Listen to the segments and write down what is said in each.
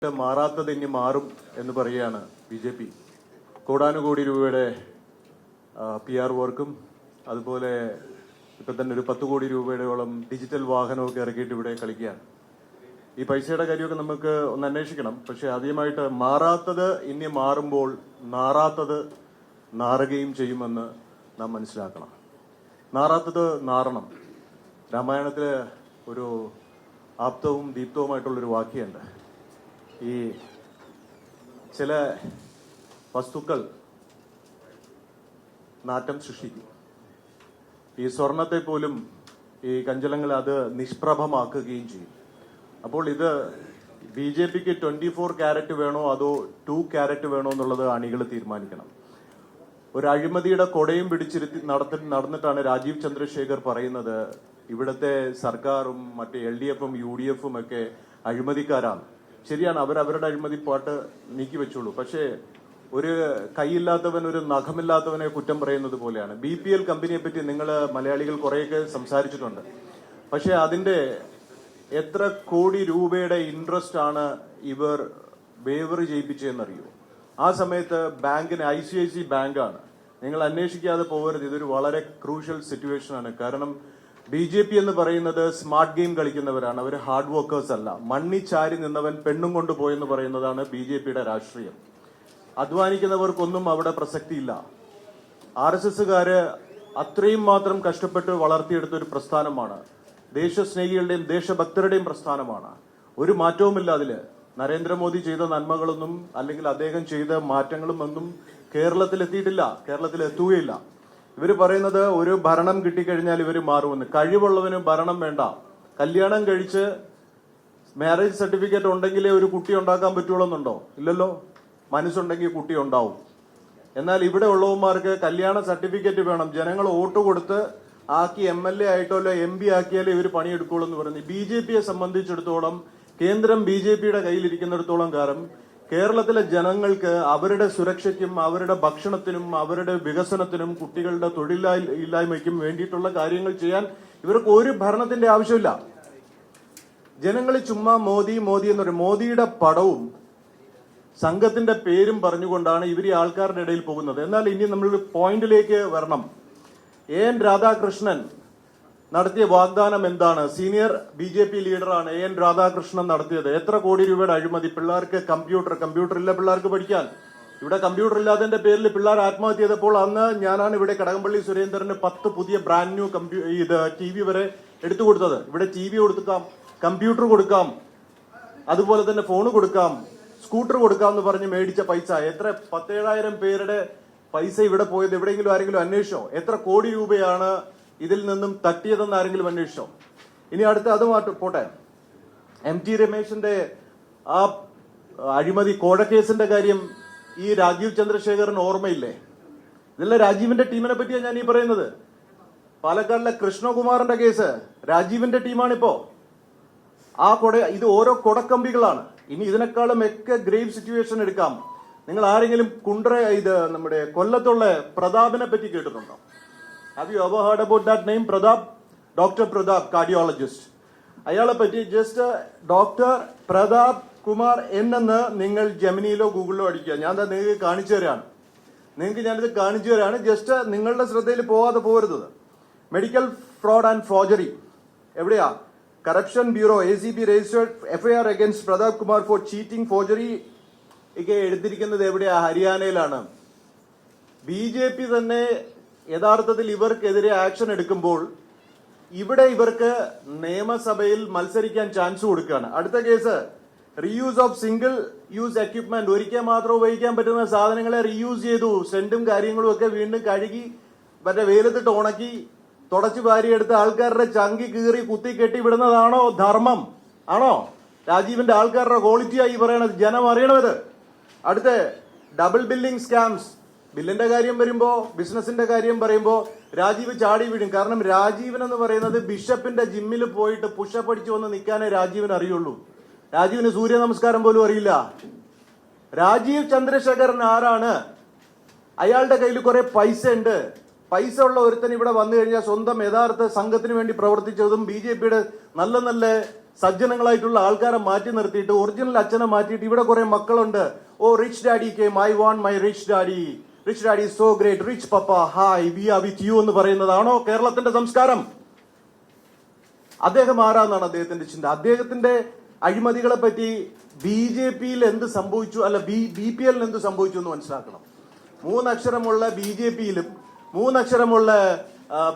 മാറാത്തത് ഇനി മാറും എന്ന് പറയുകയാണ് BJP. കോടാനുകോടി രൂപയുടെ PR വർക്കും അതുപോലെ ഇപ്പം തന്നെ ഒരു 10 കോടി രൂപയോളം ഡിജിറ്റൽ വാഹനമൊക്കെ ഇറക്കിയിട്ട് ഇവിടെ കളിക്കുകയാണ്. ഈ പൈസയുടെ കാര്യമൊക്കെ നമുക്ക് ഒന്ന് അന്വേഷിക്കണം. പക്ഷെ ആദ്യമായിട്ട് മാറാത്തത് ഇനി മാറുമ്പോൾ നാറാത്തത് നാറുകയും ചെയ്യുമെന്ന് നാം മനസ്സിലാക്കണം. നാറാത്തത് നാറണം. രാമായണത്തില് ഒരു ആപ്തവും ദീപ്തവുമായിട്ടുള്ളൊരു വാക്യമുണ്ട്. ഈ ചില വസ്തുക്കൾ നാറ്റം സൃഷ്ടിക്കും. ഈ സ്വർണത്തെ പോലും ഈ കഞ്ചലങ്ങൾ അത് നിഷ്പ്രഭമാക്കുകയും ചെയ്യും. അപ്പോൾ ഇത് BJPക്ക് 24 ക്യാരറ്റ് വേണോ അതോ 2 ക്യാരറ്റ് വേണോ എന്നുള്ളത് അണികൾ തീരുമാനിക്കണം. ഒരു അഴിമതിയുടെ കൊടയും പിടിച്ചിരുത്തി നടന്നിട്ടാണ് രാജീവ് ചന്ദ്രശേഖർ പറയുന്നത് ഇവിടുത്തെ സർക്കാരും മറ്റേ LDFും UDFും ഒക്കെ അഴിമതിക്കാരാണ്. ശരിയാണ്, അവരവരുടെ അഴിമതി പാട്ട് നീക്കി വെച്ചോളൂ. പക്ഷേ ഒരു കൈയില്ലാത്തവൻ ഒരു നഖമില്ലാത്തവനെ കുറ്റം പറയുന്നത് പോലെയാണ്. BPL കമ്പനിയെ പറ്റി നിങ്ങൾ മലയാളികൾ കുറെയൊക്കെ സംസാരിച്ചിട്ടുണ്ട്. പക്ഷെ അതിന്റെ എത്ര കോടി രൂപയുടെ ഇൻട്രസ്റ്റ് ആണ് ഇവർ വേവർ ചെയ്യിപ്പിച്ചതെന്നറിയോ? ആ സമയത്ത് ബാങ്കിന് ICIC ബാങ്കാണ്. നിങ്ങൾ അന്വേഷിക്കാതെ പോകരുത്. ഇതൊരു വളരെ ക്രൂഷ്യൽ സിറ്റുവേഷൻ ആണ്. കാരണം BJP എന്ന് പറയുന്നത് സ്മാർട്ട് ഗെയിം കളിക്കുന്നവരാണ്. അവർ ഹാർഡ് വർക്കേഴ്സ് അല്ല. മണ്ണി ചാരി നിന്നവൻ പെണ്ണും കൊണ്ടുപോയെന്ന് പറയുന്നതാണ് BJPയുടെ രാഷ്ട്രീയം. അധ്വാനിക്കുന്നവർക്കൊന്നും അവിടെ പ്രസക്തിയില്ല. RSSകാര് അത്രയും മാത്രം കഷ്ടപ്പെട്ട് വളർത്തിയെടുത്ത ഒരു പ്രസ്ഥാനമാണ്. ദേശസ്നേഹികളുടെയും ദേശഭക്തരുടെയും പ്രസ്ഥാനമാണ്. ഒരു മാറ്റവുമില്ല അതില്. നരേന്ദ്രമോദി ചെയ്ത നന്മകളൊന്നും അല്ലെങ്കിൽ അദ്ദേഹം ചെയ്ത മാറ്റങ്ങളും ഒന്നും കേരളത്തിലെത്തിയിട്ടില്ല, കേരളത്തിലെത്തുകയില്ല. ഇവര് പറയുന്നത് ഒരു ഭരണം കിട്ടിക്കഴിഞ്ഞാൽ ഇവര് മാറുമെന്ന്. കഴിവുള്ളവന് ഭരണം വേണ്ട. കല്യാണം കഴിച്ച് മാരേജ് സർട്ടിഫിക്കറ്റ് ഉണ്ടെങ്കിലേ ഒരു കുട്ടി ഉണ്ടാക്കാൻ പറ്റുള്ളൂന്നുണ്ടോ? ഇല്ലല്ലോ. മനസ്സുണ്ടെങ്കിൽ കുട്ടി ഉണ്ടാവും. എന്നാൽ ഇവിടെ ഉള്ളവന്മാർക്ക് കല്യാണ സർട്ടിഫിക്കറ്റ് വേണം. ജനങ്ങൾ വോട്ട് കൊടുത്ത് ആക്കി MLA ആയിട്ടോ അല്ല MP ആക്കിയാലേ ഇവർ പണിയെടുക്കുള്ളൂ എന്ന് പറഞ്ഞു. BJPയെ സംബന്ധിച്ചിടത്തോളം കേന്ദ്രം BJPയുടെ കയ്യിലിരിക്കുന്നിടത്തോളം കാലം കേരളത്തിലെ ജനങ്ങൾക്ക് അവരുടെ സുരക്ഷയ്ക്കും അവരുടെ ഭക്ഷണത്തിനും അവരുടെ വികസനത്തിനും കുട്ടികളുടെ തൊഴിലില്ലായ്മയ്ക്കും വേണ്ടിയിട്ടുള്ള കാര്യങ്ങൾ ചെയ്യാൻ ഇവർക്ക് ഒരു ഭരണത്തിന്റെ ആവശ്യമില്ല. ജനങ്ങൾ ചുമ്മാ മോദി മോദി എന്ന് പറയും. മോദിയുടെ പടവും സംഘത്തിന്റെ പേരും പറഞ്ഞുകൊണ്ടാണ് ഇവർ ഈ ആൾക്കാരുടെ ഇടയിൽ പോകുന്നത്. എന്നാൽ ഇനി നമ്മൾ പോയിന്റിലേക്ക് വരണം. AN രാധാകൃഷ്ണൻ നടത്തിയ വാഗ്ദാനം എന്താണ്? സീനിയർ BJP ലീഡറാണ് AN രാധാകൃഷ്ണൻ നടത്തിയത്. എത്ര കോടി രൂപയുടെ അഴിമതി? പിള്ളേർക്ക് കമ്പ്യൂട്ടർ ഇല്ല പിള്ളേർക്ക് പഠിക്കാൻ. ഇവിടെ കമ്പ്യൂട്ടർ ഇല്ലാത്തതിന്റെ പേരിൽ പിള്ളേർ ആത്മഹത്യ ചെയ്തപ്പോൾ അന്ന് ഞാനാണ് ഇവിടെ കടകംപള്ളി സുരേന്ദ്രന് 10 പുതിയ ബ്രാൻഡ് ന്യൂ TV വരെ എടുത്തു കൊടുത്തത്. ഇവിടെ TV കൊടുക്കാം, കമ്പ്യൂട്ടർ കൊടുക്കാം, അതുപോലെ തന്നെ ഫോൺ കൊടുക്കാം, സ്കൂട്ടർ കൊടുക്കാം എന്ന് പറഞ്ഞ് മേടിച്ച പൈസ എത്ര? 17,000 പേരുടെ പൈസ ഇവിടെ പോയത് എവിടെയെങ്കിലും ആരെങ്കിലും അന്വേഷിച്ചോ? എത്ര കോടി രൂപയാണ് ഇതിൽ നിന്നും തട്ടിയതെന്ന് ആരെങ്കിലും അന്വേഷിച്ചോ? ഇനി അടുത്ത അത് പോട്ടെ. MT രമേശിന്റെ ആ അഴിമതി കോഴക്കേസിന്റെ കാര്യം ഈ രാജീവ് ചന്ദ്രശേഖറിന് ഓർമ്മയില്ലേ? ഇതല്ല രാജീവിന്റെ ടീമിനെ പറ്റിയാണ് ഞാൻ ഈ പറയുന്നത്. പാലക്കാടിലെ കൃഷ്ണകുമാറിന്റെ കേസ് രാജീവിന്റെ ടീമാണിപ്പോ. ഇത് ഓരോ കൊടക്കമ്പികളാണ്. ഇനി ഇതിനേക്കാളും ഒക്കെ ഗ്രേവ് സിറ്റുവേഷൻ എടുക്കാം. നിങ്ങൾ ആരെങ്കിലും നമ്മുടെ കൊല്ലത്തുള്ള പ്രതാപിനെ പറ്റി കേട്ടിട്ടുണ്ടോ? Have you ever heard about that name? Pradap? Dr. Pradap, cardiologist. അയാളെ പറ്റി ജസ്റ്റ് ഡോക്ടർ പ്രതാപ് കുമാർ എന്നെന്ന് നിങ്ങൾ ജെമിനിയിലോ ഗൂഗിളിലോ അടിക്കുക. ഞാൻ നിങ്ങൾക്ക് കാണിച്ചു തരാണ്. ഞാനിത് കാണിച്ചു തരാണ്. ജസ്റ്റ് നിങ്ങളുടെ ശ്രദ്ധയിൽ പോകാതെ പോകരുത്. മെഡിക്കൽ ഫ്രോഡ് ആൻഡ് ഫോർജറി എവിടെയാ? Corruption bureau ACB registered FIR against Pratap Kumar for cheating forgery ഒക്കെ എടുത്തിരിക്കുന്നത് എവിടെയാ? ഹരിയാനയിലാണ്. BJP തന്നെ യഥാർത്ഥത്തിൽ ഇവർക്കെതിരെ ആക്ഷൻ എടുക്കുമ്പോൾ ഇവിടെ ഇവർക്ക് നിയമസഭയിൽ മത്സരിക്കാൻ ചാൻസ് കൊടുക്കുകയാണ്. അടുത്ത case reuse of single use equipment. ഒരിക്കൽ മാത്രം ഉപയോഗിക്കാൻ പറ്റുന്ന സാധനങ്ങളെ റീയൂസ് ചെയ്തു. സെന്റും കാര്യങ്ങളും ഒക്കെ വീണ്ടും കഴുകി മറ്റേ വെയിലത്തിട്ട് ഉണക്കി തുടച്ചു വാരിയെടുത്ത് ആൾക്കാരുടെ ചങ്കി കീറി കുത്തി കെട്ടി വിടുന്നതാണോ ധർമ്മം? ആണോ? രാജീവിന്റെ ആൾക്കാരുടെ ക്വാളിറ്റിയായി പറയണത്. ജനം അറിയണത്. അടുത്ത ഡബിൾ ബില്ലിംഗ് സ്കാംസ്. ബില്ലിന്റെ കാര്യം വരുമ്പോ, ബിസിനസിന്റെ കാര്യം പറയുമ്പോ രാജീവ് ചാടി വീഴും. കാരണം രാജീവൻ എന്ന് പറയുന്നത് ബിഷപ്പിന്റെ ജിമ്മിൽ പോയിട്ട് പുഷപ്പ് അടിച്ചു വന്ന് നിൽക്കാനേ രാജീവിന് അറിയുള്ളൂ. രാജീവിന് സൂര്യ നമസ്കാരം പോലും അറിയില്ല. രാജീവ് ചന്ദ്രശേഖരൻ ആരാണ്? അയാളുടെ കയ്യിൽ കുറെ പൈസ ഉണ്ട്. പൈസ ഉള്ള ഒരുത്തൻ ഇവിടെ വന്നു കഴിഞ്ഞാൽ സ്വന്തം യഥാർത്ഥ സംഘത്തിന് വേണ്ടി പ്രവർത്തിച്ചതും BJPയുടെ നല്ല നല്ല സജ്ജനങ്ങളായിട്ടുള്ള ആൾക്കാരെ മാറ്റി നിർത്തിയിട്ട് ഒറിജിനൽ അച്ഛനെ മാറ്റിയിട്ട് ഇവിടെ കുറെ മക്കളുണ്ട്. Oh rich daddy came, I want my rich daddy, rich daddy so great, rich papa hi we are with you എന്ന് പറയുന്നതാണോ കേരളത്തിന്റെ സംസ്കാരം? അദ്ദേഹം ആരാന്നാണ് അദ്ദേഹത്തിന്റെ ചിന്ത? അദ്ദേഹത്തിന്റെ അഴിമതികളെ പറ്റി ബി ജെ പിയിൽ എന്ത് സംഭവിച്ചു, അല്ല ബി പി എല്ലിന് എന്ത് സംഭവിച്ചു എന്ന് മനസ്സിലാക്കണം. 3 അക്ഷരമുള്ള ബി ജെ പിയിലും 3 അക്ഷരമുള്ള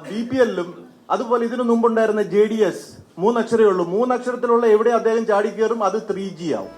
ബി പി എല്ലിലും അതുപോലെ ഇതിനു മുമ്പുണ്ടായിരുന്ന JDS 3 അക്ഷരമേ ഉള്ളൂ. 3 അക്ഷരത്തിലുള്ള എവിടെ അദ്ദേഹം ചാടിക്കയറും അത് 3G ആവും.